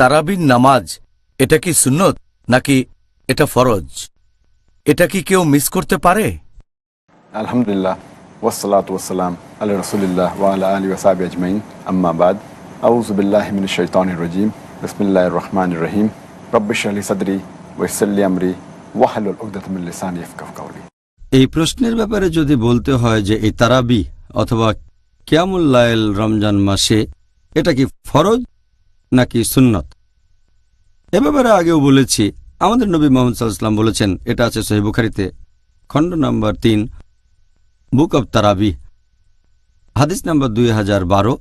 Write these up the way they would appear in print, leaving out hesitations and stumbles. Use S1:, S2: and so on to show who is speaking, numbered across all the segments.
S1: তারাবির নামাজ এটা কি সুন্নত নাকি এটা ফরজ? এটা কি কেউ মিস করতে পারে?
S2: আলহামদুলিল্লাহ ওয়াসসালাতু ওয়াসসালাম আলা রাসূলিল্লাহ ওয়া আলা আলিহি ওয়া সাহবিহি আজমাইন, আম্মা বাদ। আউযু বিল্লাহি মিনাশ শাইতানির রাজীম। বিসমিল্লাহির রহমানির রহিম। রব্বি ইশরাহ লি সাদরি ওয়া ইয়াসসির লি আমরি ওয়াহলুল উকদাতাম মিন লিসানি ইয়াফকাহু কাওলি।
S3: এই প্রশ্নের ব্যাপারে যদি বলতে হয় যে এই তারাবি অথবা কিয়ামুল লাইল রমজান মাসে এটা কি ফরজ নাকি সুন্নত, এ ব্যাপারে আগেও বলেছি। আমাদের নবী মুহাম্মদ সাল্লাল্লাহু আলাইহি ওয়াসাল্লাম বলেছেন, এটা আছে সহিহ বুখারীতে খণ্ড নম্বর 3 বুক অব তারাবি হাদিস নম্বর 2012।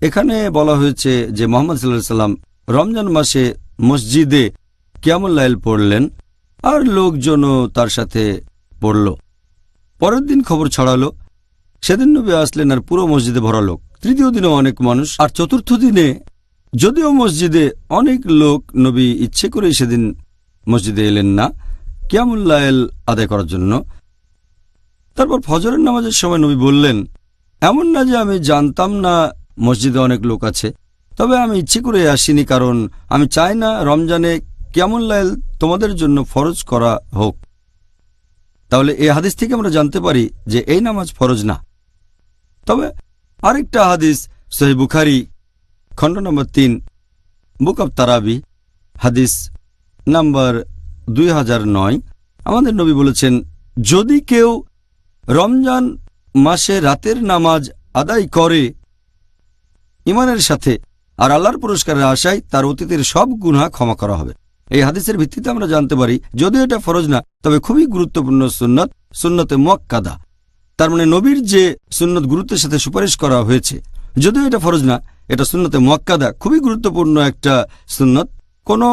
S3: এখানে বলা হয়েছে যে মুহাম্মদ সাল্লাল্লাহু আলাইহি ওয়াসাল্লাম রমজান মাসে মসজিদে কিয়ামুল লাইল পড়লেন আর লোকজনও তার সাথে পড়ল। পরের দিন খবর ছড়ালো, সেদিন নবী আসলেন আর পুরো মসজিদে ভরা লোক। তৃতীয় দিনেও অনেক মানুষ, আর চতুর্থ দিনে যদিও মসজিদে অনেক লোক, নবী ইচ্ছে করেই সেদিন মসজিদে এলেন না কিয়ামুল লাইল আদায় করার জন্য। তারপর ফজরের নামাজের সময় নবী বললেন, এমন না যে আমি জানতাম না মসজিদে অনেক লোক আছে, তবে আমি ইচ্ছে করে আসিনি, কারণ আমি চাই না রমজানে কিয়ামুল লাইল তোমাদের জন্য ফরজ করা হোক। তাহলে এই হাদিস থেকে আমরা জানতে পারি যে এই নামাজ ফরজ না। তবে আরেকটা হাদিস সহিহ বুখারী খণ্ড নম্বর 3 বুক অব তারাবি হাদিস নাম্বার 2009, আমাদের নবী বলেছেন, যদি কেউ রমজান মাসে রাতের নামাজ আদায় করে ঈমানের সাথে আর আল্লাহর পুরস্কারের আশায়, তার অতীতের সব গুনাহ ক্ষমা করা হবে। এই হাদিসের ভিত্তিতে আমরা জানতে পারি যদিও এটা ফরজ না, তবে খুবই গুরুত্বপূর্ণ সুন্নত, সুন্নতে মুআক্কাদা। তার মানে নবীর যে সুন্নত গুরুত্বের সাথে সুপারিশ করা হয়েছে, যদিও এটা ফরজ না, এটা সুন্নতে মুআক্কাদা, খুবই গুরুত্বপূর্ণ একটা সুন্নত। কোনো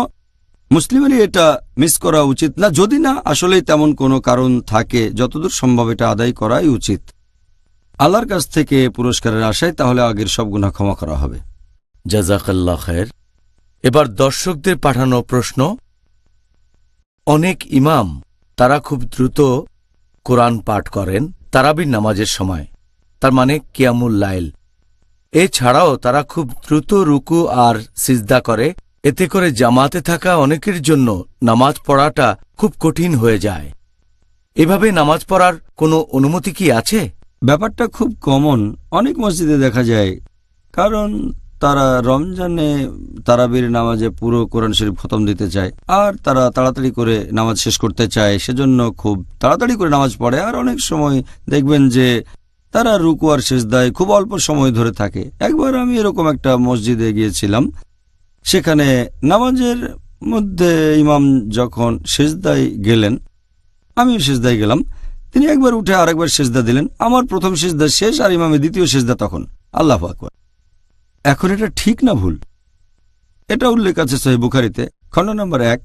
S3: মুসলিমেরই এটা মিস করা উচিত না, যদি না আসলেই তেমন কোনো কারণ থাকে। যতদূর সম্ভব এটা আদায় করাই উচিত আল্লাহর কাছ থেকে পুরস্কারের আশায়, তাহলে আগের সব গুনাহ ক্ষমা করা হবে।
S1: জাযাকাল্লাহ খায়ের। এবার দর্শকদের পাঠানো প্রশ্ন। অনেক ইমাম তারা খুব দ্রুত কোরআন পাঠ করেন তারাবির নামাজের সময়, তার মানে কিয়ামুল লাইল। এছাড়াও তারা খুব দ্রুত রুকু আর সিজদা করে, এতে করে জামাতে থাকা অনেকের জন্য নামাজ পড়াটা খুব কঠিন হয়ে যায়। এভাবে নামাজ পড়ার কোনো অনুমতি কি আছে?
S3: ব্যাপারটা খুব কমন, অনেক মসজিদে দেখা যায়, কারণ তারা রমজানে তারাবির নামাজে পুরো কোরআন শরীফ খতম দিতে চায় আর তারা তাড়াতাড়ি করে নামাজ শেষ করতে চায়, সেজন্য খুব তাড়াতাড়ি করে নামাজ পড়ে। আর অনেক সময় দেখবেন যে তারা রুকু আর সিজদায় খুব অল্প সময় ধরে থাকে। একবার আমি এরকম একটা মসজিদে গিয়েছিলাম, সেখানে নামাজের মধ্যে ইমাম যখন সিজদায় গেলেন, আমিও সিজদায় গেলাম, তিনি একবার উঠে আরেকবার সিজদা দিলেন। আমার প্রথম সিজদা শেষ আর ইমামের দ্বিতীয় সিজদা তখন। আল্লাহু আকবার। এখন এটা ঠিক না ভুল? এটা উল্লেখ আছে সহিহ বুখারীতে খণ্ড নম্বর 1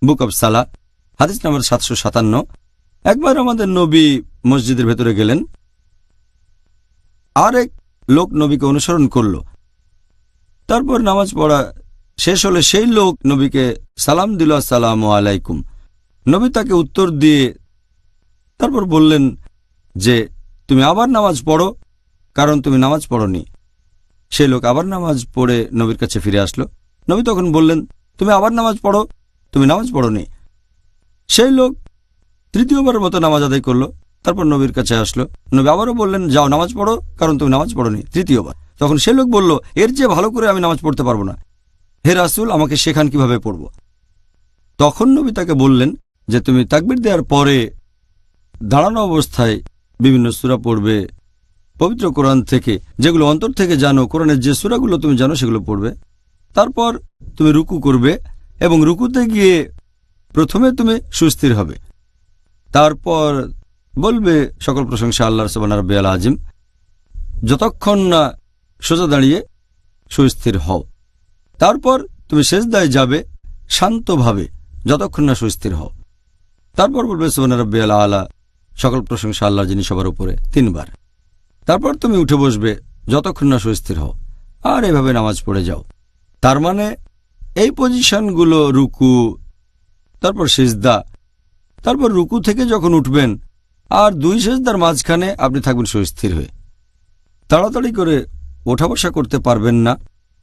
S3: বুক অব সালাহ হাদিস নম্বর 757। একবার আমাদের নবী মসজিদের ভেতরে গেলেন, আরেক লোক নবীকে অনুসরণ করল। তারপর নামাজ পড়া শেষ হলে সেই লোক নবীকে সালাম দিল, আসসালামু আলাইকুম। নবী তাকে উত্তর দিয়ে তারপর বললেন যে তুমি আবার নামাজ পড়ো, কারণ তুমি নামাজ পড়নি। সেই লোক আবার নামাজ পড়ে নবীর কাছে ফিরে আসলো। নবী তখন বললেন, তুমি আবার নামাজ পড়ো, তুমি নামাজ পড়নি। সেই লোক তৃতীয়বারের মতো নামাজ আদায় করলো, তারপর নবীর কাছে আসলো। নবী আবারও বললেন, যাও নামাজ পড়ো, কারণ তুমি নামাজ পড়নি, তৃতীয়বার। তখন সেই লোক বলল, এর চেয়ে ভালো করে আমি নামাজ পড়তে পারবো না, হে রাসূল, আমাকে শেখান কিভাবে পড়ব। তখন নবী তাকে বললেন যে তুমি তাকবীর দেওয়ার পরে দাঁড়ানো অবস্থায় বিভিন্ন সূরা পড়বে পবিত্র কোরআন থেকে, যেগুলো অন্তর থেকে জানো, কোরআনের যে সূরাগুলো তুমি জানো সেগুলো পড়বে। তারপর তুমি রুকু করবে এবং রুকুতে গিয়ে প্রথমে তুমি সুস্থির হবে, তারপর বলবে সকল প্রশংসা আল্লাহর সুবহান রাব্বিয়াল আযীম, যতক্ষণ না সোজা দাঁড়িয়ে সুস্থির হও। তারপর তুমি সিজদায় যাবে শান্তভাবে, যতক্ষণ না সুস্থির হও। তারপর বলবে সুবহান রাব্বিয়াল আলা, সকল প্রশংসা আল্লাহর যিনি সবার উপরে, 3 বার। তারপর তুমি উঠে বসবে যতক্ষণ না সুস্থির হও, আর এভাবে নামাজ পড়ে যাও। তার মানে এই পজিশনগুলো, রুকু, তারপর সিজদা, তারপর রুকু থেকে যখন উঠবেন আর 2 সিজদার মাঝখানে আপনি থাকবেন সুস্থির হয়ে। তাড়াতাড়ি করে ওঠা বসা করতে পারবেন না।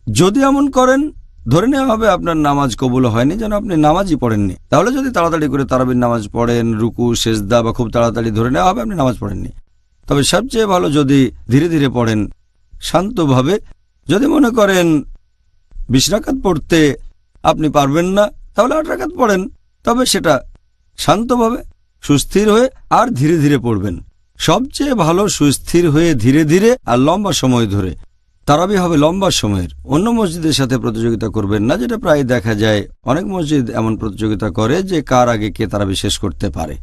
S3: যদি এমন করেন ধরে নেওয়া হবে আপনার নামাজ কবুল হয়নি, যেন আপনি নামাজই পড়েননি। তাহলে যদি তাড়াতাড়ি করে তারাবির নামাজ পড়েন, রুকু সেজদা বা খুব তাড়াতাড়ি ধরে নেওয়া হবে আপনি নামাজ পড়েননি। তবে সবচেয়ে ভালো যদি ধীরে ধীরে পড়েন, শান্তভাবে। যদি মনে করেন 20 রাকাত পড়তে আপনি পারবেন না, তাহলে 8 রাকাত পড়েন, তবে সেটা শান্তভাবে, সুস্থির হয়ে আর ধীরে ধীরে পড়বেন। সবচেয়ে ভালো সুস্থির হয়ে ধীরে ধীরে আর লম্বা সময় ধরে। তারাবি হবে লম্বা সময়ের। অন্য মসজিদের সাথে প্রতিযোগিতা করবেন না, যেটা প্রায় দেখা যায়। অনেক মসজিদ এমন প্রতিযোগিতা করে যে কার আগে কে তারাবি শেষ করতে পারে।